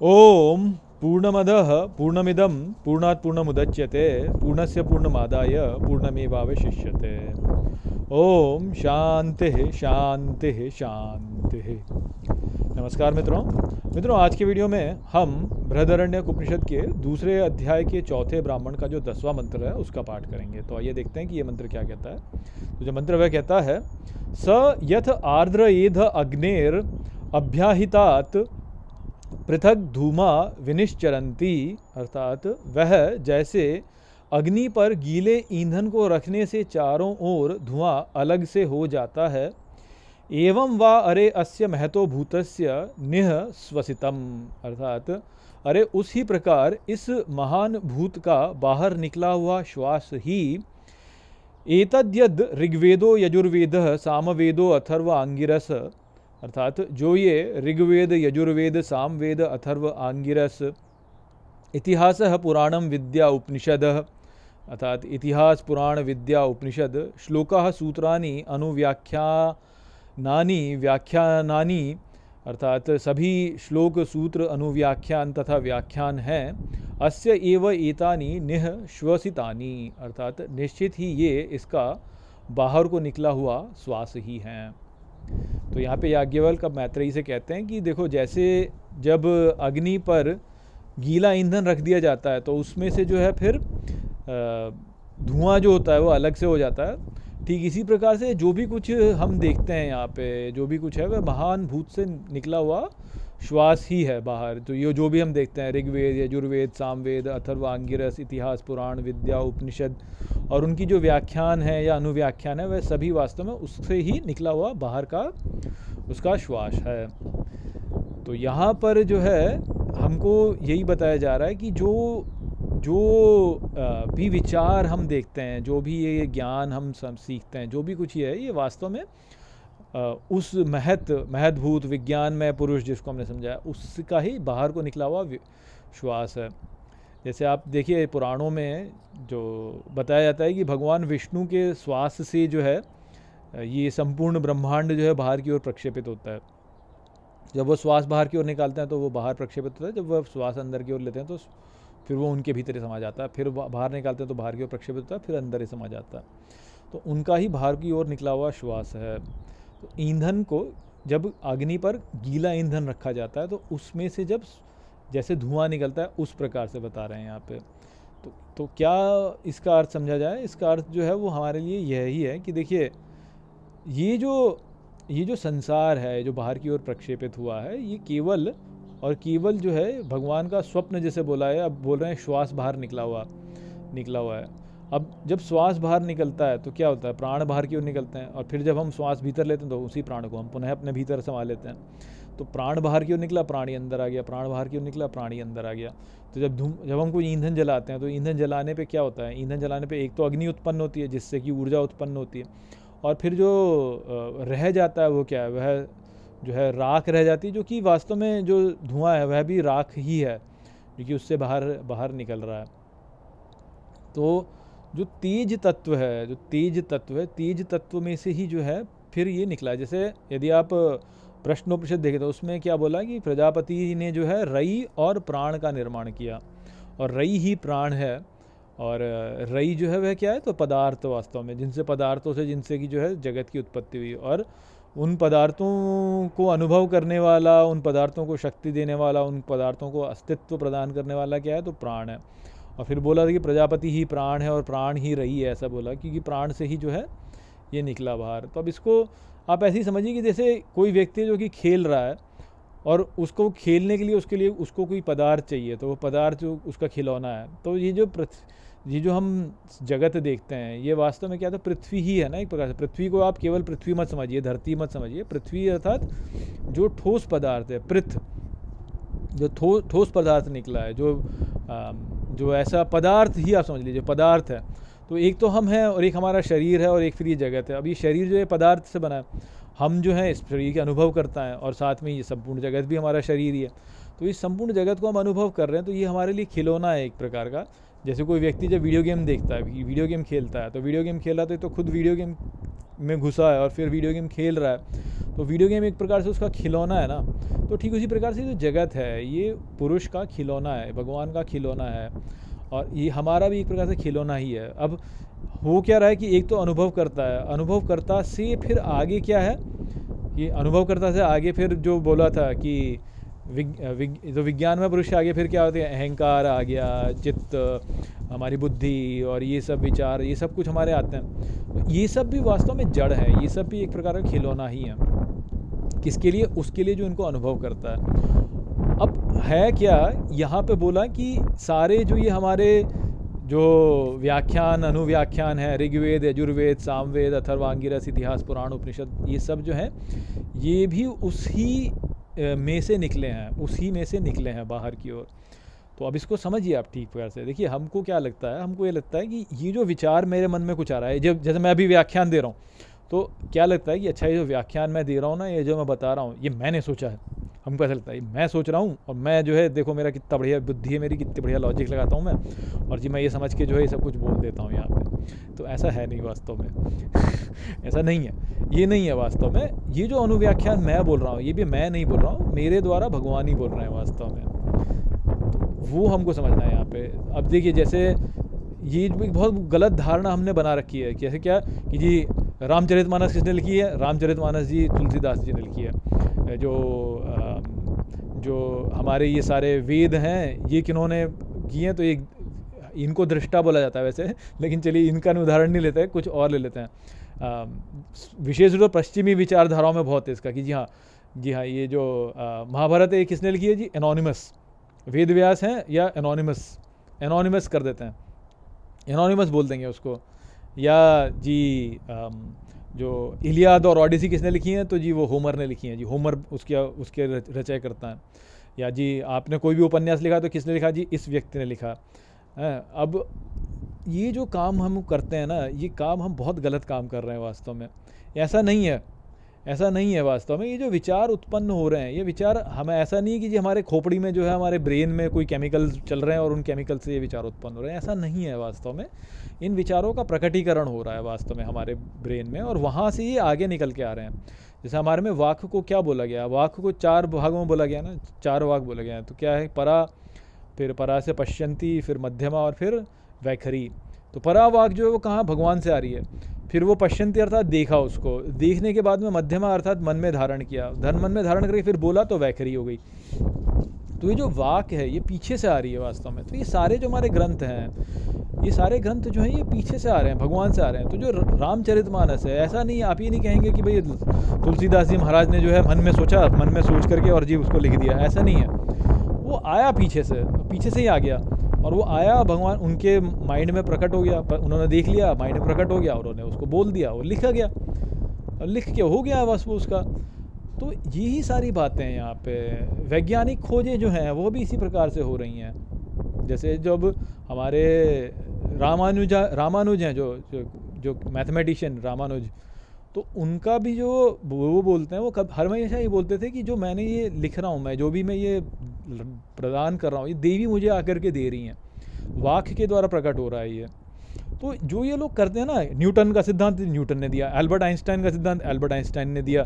ओम पूर्णमदः पूर्णमिदं पूर्णात् पूर्णमुदच्यते पूर्णस्य पूर्णमादाय पूर्णमेवावशिष्यते। ओम शांति शांति शांति। नमस्कार मित्रों, आज के वीडियो में हम बृहदारण्यक उपनिषद के दूसरे अध्याय के चौथे ब्राह्मण का जो 10वां मंत्र है उसका पाठ करेंगे। तो आइए देखते हैं कि ये मंत्र क्या कहता है। तो जो मंत्र वह कहता है, स यथ आर्द्र एध अग्नेर अभ्याहितात पृथक धूमा विनिश्चरंती, अर्थात वह जैसे अग्नि पर गीले ईंधन को रखने से चारों ओर धुआं अलग से हो जाता है, एवं वा अरे अस्य महतो भूतस्य निह स्वसितम, अर्थात अरे उसी प्रकार इस महान भूत का बाहर निकला हुआ श्वास ही एतद्यद ऋग्वेदो यजुर्वेदः सामवेदो अथर्व आंगिरस, अर्थात जो ये ऋग्वेद यजुर्वेद सामवेद अथर्व आंगिरस इतिहास पुराणम विद्या उपनिषद, अर्थात इतिहास पुराण विद्या उपनिषद श्लोकाः सूत्राणि अनुव्याख्यानानि व्याख्यानानि, अर्थात सभी श्लोक सूत्र अनुव्याख्यान तथा व्याख्यान हैं, अस्य एव एतानि निह श्वसितानि, अर्थात निश्चित ही ये इसका बाहर को निकला हुआ श्वास ही हैं। तो यहाँ पे याज्ञवल्क्य अब मैत्रेयी से कहते हैं कि देखो, जैसे जब अग्नि पर गीला ईंधन रख दिया जाता है तो उसमें से जो है फिर धुआं जो होता है वो अलग से हो जाता है, ठीक इसी प्रकार से जो भी कुछ हम देखते हैं यहाँ पे, जो भी कुछ है वह महान भूत से निकला हुआ श्वास ही है बाहर। तो ये जो भी हम देखते हैं ऋग्वेद यजुर्वेद सामवेद अथर्व आंगिरस इतिहास पुराण विद्या उपनिषद और उनकी जो व्याख्यान है या अनुव्याख्यान है वह सभी वास्तव में उससे ही निकला हुआ बाहर का उसका श्वास है। तो यहाँ पर जो है हमको यही बताया जा रहा है कि जो भी विचार हम देखते हैं, जो भी ये ज्ञान हम सब सीखते हैं, जो भी कुछ ये है, ये वास्तव में उस महद्भूत विज्ञान में पुरुष जिसको हमने समझाया उसका ही बाहर को निकला हुआ श्वास है। जैसे आप देखिए पुराणों में जो बताया जाता है कि भगवान विष्णु के श्वास से जो है ये संपूर्ण ब्रह्मांड जो है बाहर की ओर प्रक्षेपित होता है। जब वो श्वास बाहर की ओर निकालते हैं तो वो बाहर प्रक्षेपित होता है, जब वह श्वास अंदर की ओर लेते हैं तो फिर वो उनके भीतर ही समा जाता है, फिर बाहर निकालते हैं तो बाहर की ओर प्रक्षेपित होता है, फिर अंदर ही समा जाता है। तो उनका ही बाहर की ओर निकला हुआ श्वास है। तो ईंधन को जब अग्नि पर गीला ईंधन रखा जाता है तो उसमें से जब जैसे धुआं निकलता है उस प्रकार से बता रहे हैं यहाँ पे। तो क्या इसका अर्थ समझा जाए? इसका अर्थ जो है वो हमारे लिए यही है कि देखिए ये जो संसार है जो बाहर की ओर प्रक्षेपित हुआ है, ये केवल और केवल जो है भगवान का स्वप्न जैसे बोला है। अब बोल रहे हैं श्वास बाहर निकला हुआ है। अब जब श्वास बाहर निकलता है तो क्या होता है, प्राण बाहर की ओर निकलते हैं, और फिर जब हम श्वास भीतर लेते हैं तो उसी प्राण को हम पुनः अपने भीतर समा लेते हैं। तो प्राण बाहर की ओर निकला, प्राणी अंदर आ गया, प्राण बाहर की ओर निकला, प्राणी अंदर आ गया। तो जब हम कोई ईंधन जलाते हैं तो ईंधन जलाने पे क्या होता है, ईंधन जलाने पे एक तो अग्नि उत्पन्न होती है जिससे कि ऊर्जा उत्पन्न होती है, और फिर जो रह जाता है वो क्या है, वह जो है राख रह जाती है, जो कि वास्तव में जो धुआं है वह भी राख ही है क्योंकि उससे बाहर निकल रहा है। तो जो तेज तत्व है, तेज तत्व में से ही जो है फिर ये निकला। जैसे यदि आप प्रश्नोपनिषद देखें तो उसमें क्या बोला कि प्रजापति ने जो है रई और प्राण का निर्माण किया, और रई ही प्राण है, और रई जो है वह क्या है, तो पदार्थ वास्तव में जिनसे कि जो है जगत की उत्पत्ति हुई, और उन पदार्थों को अनुभव करने वाला, उन पदार्थों को शक्ति देने वाला, उन पदार्थों को अस्तित्व प्रदान करने वाला क्या है, तो प्राण है। और फिर बोला था कि प्रजापति ही प्राण है और प्राण ही रही है, ऐसा बोला क्योंकि प्राण से ही जो है ये निकला बाहर। तो अब इसको आप ऐसे ही समझिए कि जैसे कोई व्यक्ति जो कि खेल रहा है और उसको खेलने के लिए उसको कोई पदार्थ चाहिए, तो वो पदार्थ जो उसका खिलौना है। तो ये जो हम जगत देखते हैं ये वास्तव में क्या था, पृथ्वी ही है ना एक प्रकार से। पृथ्वी को आप केवल पृथ्वी मत समझिए, धरती मत समझिए। पृथ्वी अर्थात जो ठोस पदार्थ है, जो ठोस पदार्थ निकला है, जो ऐसा पदार्थ ही आप समझ लीजिए, पदार्थ है। तो एक तो हम हैं और एक हमारा शरीर है और एक फिर ये जगत है। अब ये शरीर जो है पदार्थ से बना है, हम जो है इस शरीर के अनुभव करता है, और साथ में ये संपूर्ण जगत भी हमारा शरीर ही है। तो इस संपूर्ण जगत को हम अनुभव कर रहे हैं, तो ये हमारे लिए खिलौना है एक प्रकार का। जैसे कोई व्यक्ति जब वीडियो गेम देखता है, वीडियो गेम खेलता है, तो वीडियो गेम खेल रहा तो खुद वीडियो गेम में घुसा है और फिर वीडियो गेम खेल रहा है, तो वीडियो गेम एक प्रकार से उसका खिलौना है ना। तो ठीक उसी प्रकार से जो जगत है ये पुरुष का खिलौना है, भगवान का खिलौना है, और ये हमारा भी एक प्रकार से खिलौना ही है। अब हो क्या रहा है कि एक तो अनुभव करता है, अनुभवकर्ता से फिर आगे क्या है, ये अनुभवकर्ता से आगे फिर जो बोला था कि जो विज्ञान में पुरुष से आगे फिर क्या होते हैं, अहंकार आ गया, चित्त, हमारी बुद्धि और ये सब विचार, ये सब कुछ हमारे आते हैं। तो ये सब भी वास्तव में जड़ है, ये सब भी एक प्रकार का खिलौना ही है। किसके लिए? उसके लिए जो इनको अनुभव करता है। अब है क्या, यहाँ पे बोला कि सारे जो ये हमारे जो व्याख्यान अनुव्याख्यान है, ऋग्वेद, यजुर्वेद, सामवेद, अथर्वांगिरस, इतिहास, पुराण, उपनिषद, ये सब जो हैं ये भी उसी में से निकले हैं, उसी में से निकले हैं बाहर की ओर। तो अब इसको समझिए आप ठीक प्रकार से। देखिए हमको क्या लगता है, हमको ये लगता है कि ये जो विचार मेरे मन में कुछ आ रहा है, जब जैसे मैं अभी व्याख्यान दे रहा हूँ, तो क्या लगता है कि अच्छा ये जो व्याख्यान मैं दे रहा हूँ ना, ये जो मैं बता रहा हूँ ये मैंने सोचा है। हमको ऐसा लगता है मैं सोच रहा हूँ और मैं जो है देखो मेरा कितना बढ़िया बुद्धि है, मेरी कितनी बढ़िया लॉजिक लगाता हूँ मैं, और जी मैं ये समझ के जो है ये सब कुछ बोल देता हूँ यहाँ पे। तो ऐसा है नहीं वास्तव में ऐसा नहीं है, ये नहीं है वास्तव में। ये जो अनुव्याख्यान मैं बोल रहा हूँ ये भी मैं नहीं बोल रहा हूँ, मेरे द्वारा भगवान ही बोल रहे हैं वास्तव में। तो वो हमको समझना है यहाँ पे। अब देखिए जैसे ये बहुत गलत धारणा हमने बना रखी है, कैसे क्या कि जी रामचरितमानस किसने लिखी है? रामचरितमानस जी तुलसीदास जी ने लिखी है। जो हमारे ये सारे वेद हैं ये किन्होंने किए हैं? तो ये इनको दृष्टा बोला जाता है वैसे, लेकिन चलिए इनका उदाहरण नहीं लेते हैं, कुछ और ले लेते हैं। विशेष रूप से पश्चिमी विचारधाराओं में बहुत है इसका कि जी हाँ ये जो महाभारत है ये किसने लिखी है जी? एनोनिमस। वेद व्यास हैं या एनोनिमस कर देते हैं, एनोनिमस बोल देंगे उसको। या जी जो इलियाद और ओडिसी किसने लिखी हैं? तो जी वो होमर ने लिखी हैं जी, होमर उसके रचय करता है। या जी आपने कोई भी उपन्यास लिखा तो किसने लिखा? जी इस व्यक्ति ने लिखा है। अब ये जो काम हम करते हैं ना, ये काम हम बहुत गलत काम कर रहे हैं वास्तव में। ऐसा नहीं है, ऐसा नहीं है वास्तव में। ये जो विचार उत्पन्न हो रहे हैं, ये विचार हमें ऐसा नहीं है कि जी हमारे खोपड़ी में जो है हमारे ब्रेन में कोई केमिकल चल रहे हैं और उन केमिकल से ये विचार उत्पन्न हो रहे हैं, ऐसा नहीं है वास्तव में। इन विचारों का प्रकटीकरण हो रहा है वास्तव में हमारे ब्रेन में, और वहाँ से ये आगे निकल के आ रहे हैं। जैसे हमारे में वाक्य को क्या बोला गया? वाक्य को 4 भागों में बोला गया ना, 4 वाक्य बोला गया है। तो क्या है? परा, फिर परा से पश्यंती, फिर मध्यमा और फिर वैखरी। तो परा वाक्य जो है वो कहाँ? भगवान से आ रही है। फिर वो पश्यंती अर्थात देखा, उसको देखने के बाद में मध्यमा अर्थात मन में धारण किया, मन में धारण करके फिर बोला तो वैखरी हो गई। तो ये जो वाक्य है ये पीछे से आ रही है वास्तव में। तो ये सारे जो हमारे ग्रंथ हैं, ये सारे ग्रंथ जो हैं ये पीछे से आ रहे हैं, भगवान से आ रहे हैं। तो जो रामचरितमानस है, ऐसा नहीं, आप ये नहीं कहेंगे कि भाई तुलसीदास जी महाराज ने जो है मन में सोचा, मन में सोच करके और जी उसको लिख दिया, ऐसा नहीं है। वो आया पीछे से ही आ गया, और वो आया भगवान उनके माइंड में प्रकट हो गया, उन्होंने देख लिया, माइंड में प्रकट हो गया, और उन्होंने उसको बोल दिया, वो लिखा गया, और लिख के हो गया बस वो उसका। तो यही सारी बातें हैं यहाँ पे। वैज्ञानिक खोजें जो हैं वो भी इसी प्रकार से हो रही हैं। जैसे जब हमारे रामानुज हैं जो मैथमेटिशियन रामानुज, तो उनका भी जो वो बोलते हैं, वो हर हमेशा ये बोलते थे कि जो मैंने ये लिख रहा हूँ, मैं जो भी मैं ये प्रदान कर रहा हूँ, ये देवी मुझे आकर के दे रही हैं, वाक्य के द्वारा प्रकट हो रहा है ये। तो जो ये लोग करते हैं ना, न्यूटन का सिद्धांत न्यूटन ने दिया, एल्बर्ट आइंस्टाइन का सिद्धांत एल्बर्ट आइंस्टाइन ने दिया,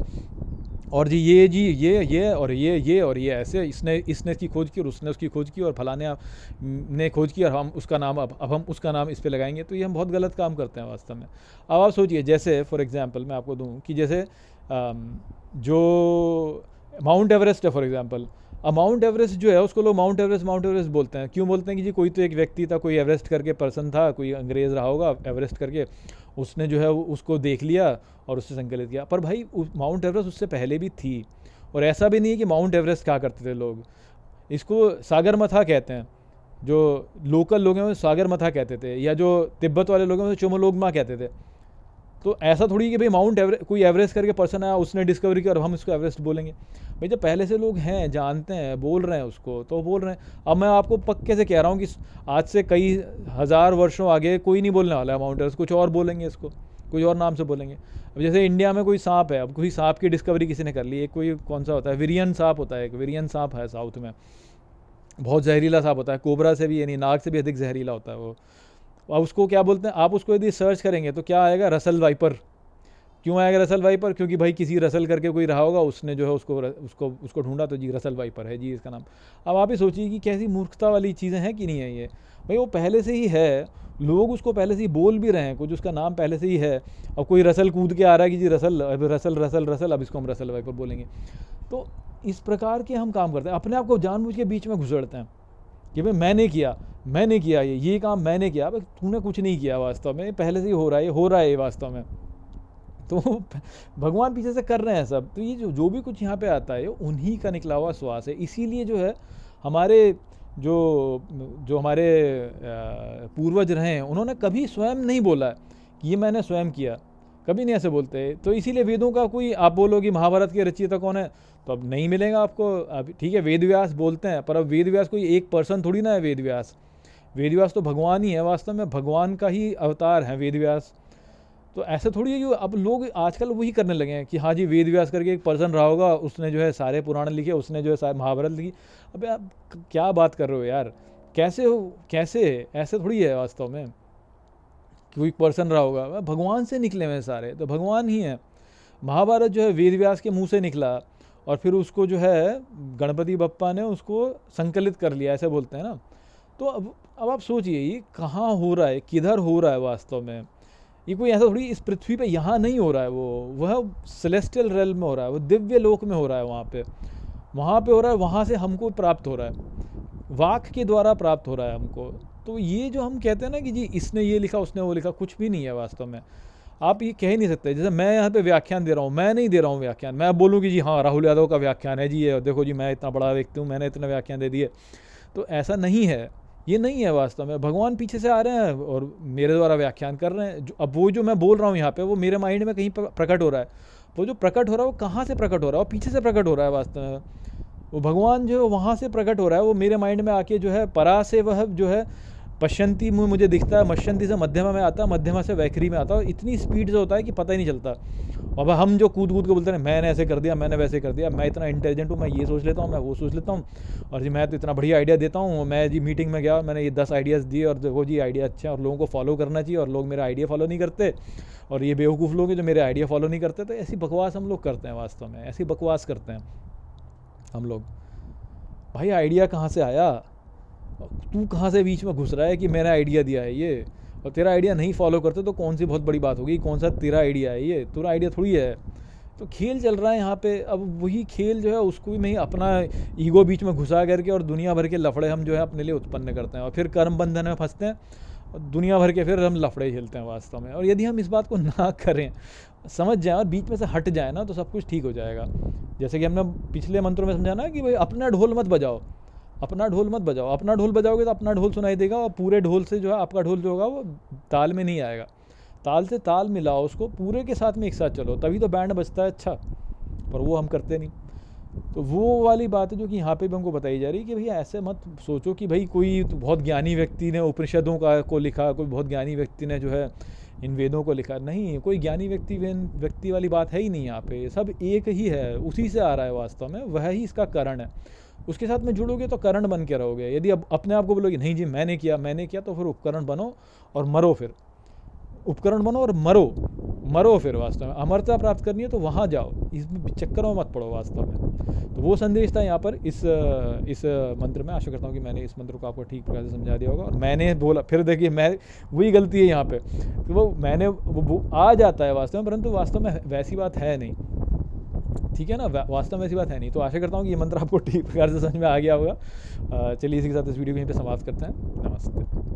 और जी ये और ये ऐसे इसने इसकी खोज की और उसने उसकी खोज की और फलाने ने खोज की, और हम उसका नाम अब हम उसका नाम इस पे लगाएंगे। तो ये हम बहुत गलत काम करते हैं वास्तव में। अब आप सोचिए, जैसे फॉर एग्जांपल मैं आपको दूं कि जैसे जो माउंट एवरेस्ट है फॉर एग्जांपल, अब माउंट एवरेस्ट जो है उसको लोग माउंट एवरेस्ट बोलते हैं। क्यों बोलते हैं? कि जी कोई तो एक व्यक्ति था, कोई एवरेस्ट करके पर्सन था, कोई अंग्रेज़ रहा होगा एवरेस्ट करके, उसने जो है उसको देख लिया और उससे संकलित किया। पर भाई माउंट एवरेस्ट उससे पहले भी थी, और ऐसा भी नहीं है कि माउंट एवरेस्ट क्या करते थे लोग, इसको सागरमथा कहते हैं। जो लोकल लोग हैं वो सागरमथा कहते थे, या जो तिब्बत वाले लोग हैं वो चोमोलोगमा कहते थे। तो ऐसा थोड़ी कि भाई माउंट एवरेस्ट कोई एवरेस्ट करके पर्सन आया, उसने डिस्कवरी की और हम इसको एवरेस्ट बोलेंगे। भाई जब पहले से लोग हैं, जानते हैं, बोल रहे हैं उसको, तो बोल रहे हैं। अब मैं आपको पक्के से कह रहा हूँ कि आज से कई हज़ार वर्षों आगे कोई नहीं बोलने वाला है माउंट एवरेस्ट, कुछ और बोलेंगे, इसको कोई और नाम से बोलेंगे। अब जैसे इंडिया में कोई सांप है, अब कोई सांप की डिस्कवरी किसी ने कर ली, एक कोई कौन सा होता है, विरियन सांप होता है, एक विरियन सांप है साउथ में, बहुत जहरीला सांप होता है, कोबरा से भी यानी नाग से भी अधिक जहरीला होता है वो। अब उसको क्या बोलते हैं? आप उसको यदि सर्च करेंगे तो क्या आएगा? Russell viper. क्यों आएगा रसल वाइपर? क्योंकि भाई किसी रसल करके कोई रहा होगा, उसने जो है उसको ढूंढा, तो जी रसल वाइपर है जी इसका नाम। अब आप ही सोचिए कि कैसी मूर्खता वाली चीज़ें हैं कि नहीं है ये। भाई वो पहले से ही है, लोग उसको पहले से ही बोल भी रहे हैं, कुछ उसका नाम पहले से ही है। अब कोई रसल कूद के आ रहा है कि जी रसल, अब रसल रसल रसल, अब इसको हम रसल वाइपर बोलेंगे। तो इस प्रकार के हम काम करते हैं, अपने आप को जानबूझ के बीच में घुसड़ते हैं कि भाई मैंने किया ये काम मैंने किया। भाई तूने कुछ नहीं किया, वास्तव में पहले से ही हो रहा है ये वास्तव में। तो भगवान पीछे से कर रहे हैं सब। तो ये जो भी कुछ यहाँ पे आता है उन्हीं का निकला हुआ श्वास है। इसीलिए जो है हमारे जो हमारे पूर्वज रहे हैं, उन्होंने कभी स्वयं नहीं बोला कि ये मैंने स्वयं किया, कभी नहीं ऐसे बोलते। तो इसीलिए वेदों का कोई, आप बोलोगे महाभारत के रचयिता कौन है, तो अब नहीं मिलेगा आपको। अब ठीक है वेद व्यास बोलते हैं, पर अब वेद व्यास कोई एक पर्सन थोड़ी ना है। वेद व्यास तो भगवान ही है, वास्तव में भगवान का ही अवतार है वेद व्यास। तो ऐसे थोड़ी है कि अब लोग आजकल वही करने लगे हैं कि हाँ जी वेद व्यास करके एक पर्सन रहा होगा, उसने जो है सारे पुराण लिखे, उसने जो है सारे महाभारत लिखी। अबे आप क्या बात कर रहे हो यार, कैसे ऐसे थोड़ी है वास्तव में। कोई पर्सन रहा होगा, भगवान से निकले हुए सारे, तो भगवान ही है। महाभारत जो है वेद व्यास के मुँह से निकला, और फिर उसको जो है गणपति बप्पा ने उसको संकलित कर लिया, ऐसे बोलते हैं ना। तो अब आप सोचिए ये कहाँ हो रहा है, किधर हो रहा है वास्तव में। ये कोई ऐसा थोड़ी इस पृथ्वी पे यहाँ नहीं हो रहा है, वह सेलेस्टियल रेल में हो रहा है, वो दिव्य लोक में हो रहा है, वहाँ पे हो रहा है, वहाँ से हमको प्राप्त हो रहा है, वाक के द्वारा प्राप्त हो रहा है हमको। तो ये जो हम कहते हैं ना कि जी इसने ये लिखा उसने वो लिखा, कुछ भी नहीं है वास्तव में। आप ये कह ही नहीं सकते। जैसे मैं यहाँ पे व्याख्यान दे रहा हूँ, मैं नहीं दे रहा हूँ व्याख्यान, मैं बोलूँ कि जी हाँ राहुल यादव का व्याख्यान है जी, ये देखो जी मैं इतना बड़ा व्यक्ति हूँ, मैंने इतना व्याख्यान दे दिए। तो ऐसा नहीं है, ये नहीं है वास्तव में। भगवान पीछे से आ रहे हैं और मेरे द्वारा व्याख्यान कर रहे हैं। अब वो जो मैं बोल रहा हूँ यहाँ पे, वो मेरे माइंड में कहीं प्रकट हो रहा है। वो जो प्रकट हो रहा है वो कहाँ से प्रकट हो रहा है, वो पीछे से प्रकट हो रहा है वास्तव में। वो भगवान जो है वहाँ से प्रकट हो रहा है, वो मेरे माइंड में आके जो है परा से वह जो है पश्यंती मुझे दिखता है, मश्यंती से मध्यमा में आता है, मध्यमा से वैखरी में आता है, और इतनी स्पीड से होता है कि पता ही नहीं चलता। अब हम जो कूद के बोलते हैं मैंने ऐसे कर दिया, मैंने वैसे कर दिया, मैं इतना इंटेलिजेंट हूँ, मैं ये सोच लेता हूँ, मैं वो सोच लेता हूँ, और जी मैं तो इतना बढ़िया आइडिया देता हूँ। मैं जी मीटिंग में गया, मैंने ये 10 आइडियाज़ दिए, और देखो जी आइडिया अच्छा है और लोगों को फॉलो करना चाहिए, और लोग मेरा आइडिया फॉलो नहीं करते, और ये बेवकूफ़ लोग हैं जो मेरे आइडिया फॉलो नहीं करते। तो ऐसी बकवास हम लोग करते हैं वास्तव में, ऐसी बकवास करते हैं हम लोग। भाई आइडिया कहाँ से आया, तू कहाँ से बीच में घुस रहा है कि मैंने आइडिया दिया है ये, और तेरा आइडिया नहीं फॉलो करते तो कौन सी बहुत बड़ी बात होगी, कौन सा तेरा आइडिया है ये, तेरा आइडिया थोड़ी है। तो खेल चल रहा है यहाँ पे। अब वही खेल जो है उसको भी नहीं, अपना ईगो बीच में घुसा करके और दुनिया भर के लफड़े हम जो है अपने लिए उत्पन्न करते हैं, और फिर कर्म बंधन में फंसते हैं, और दुनिया भर के फिर हम लफड़े खेलते हैं वास्तव में। और यदि हम इस बात को ना करें, समझ जाएं और बीच में से हट जाए ना, तो सब कुछ ठीक हो जाएगा। जैसे कि हमने पिछले मंत्रों में समझा ना कि भाई अपना ढोल मत बजाओ, अपना ढोल मत बजाओ। अपना ढोल बजाओगे तो अपना ढोल सुनाई देगा, और पूरे ढोल से जो है आपका ढोल जो होगा वो ताल में नहीं आएगा। ताल से ताल मिलाओ, उसको पूरे के साथ में एक साथ चलो, तभी तो बैंड बजता है अच्छा। पर वो हम करते नहीं। तो वो वाली बात है जो कि यहाँ पे भी हमको बताई जा रही है कि भैया ऐसे मत सोचो कि भाई कोई तो बहुत ज्ञानी व्यक्ति ने उपनिषदों को लिखा, कोई बहुत ज्ञानी व्यक्ति ने जो है इन वेदों को लिखा। नहीं, कोई ज्ञानी व्यक्ति वाली बात है ही नहीं यहाँ पे। सब एक ही है, उसी से आ रहा है वास्तव में, वह ही इसका कारण है। उसके साथ में जुड़ोगे तो करण बन के रहोगे। यदि अब अपने आप को बोलोगे नहीं जी मैंने किया, तो फिर उपकरण बनो और मरो। फिर उपकरण बनो और मरो फिर। वास्तव में अमरता प्राप्त करनी है तो वहाँ जाओ, इस चक्करों में मत पड़ो वास्तव में। तो वो संदेश था यहाँ पर इस मंत्र में। आशा करता हूँ कि मैंने इस मंत्र को आपको ठीक प्रकार से समझा दिया होगा। और मैंने बोला, फिर देखिए मैं वही गलती है यहाँ पे कि वो आ जाता है वास्तव में, परंतु वास्तव में वैसी बात है नहीं। ठीक है ना, वास्तव में ऐसी बात है नहीं। तो आशा करता हूँ कि ये मंत्र आपको ठीक प्रकार से समझ में आ गया होगा। चलिए इसी के साथ इस वीडियो को यहीं पे समाप्त करते हैं। नमस्ते।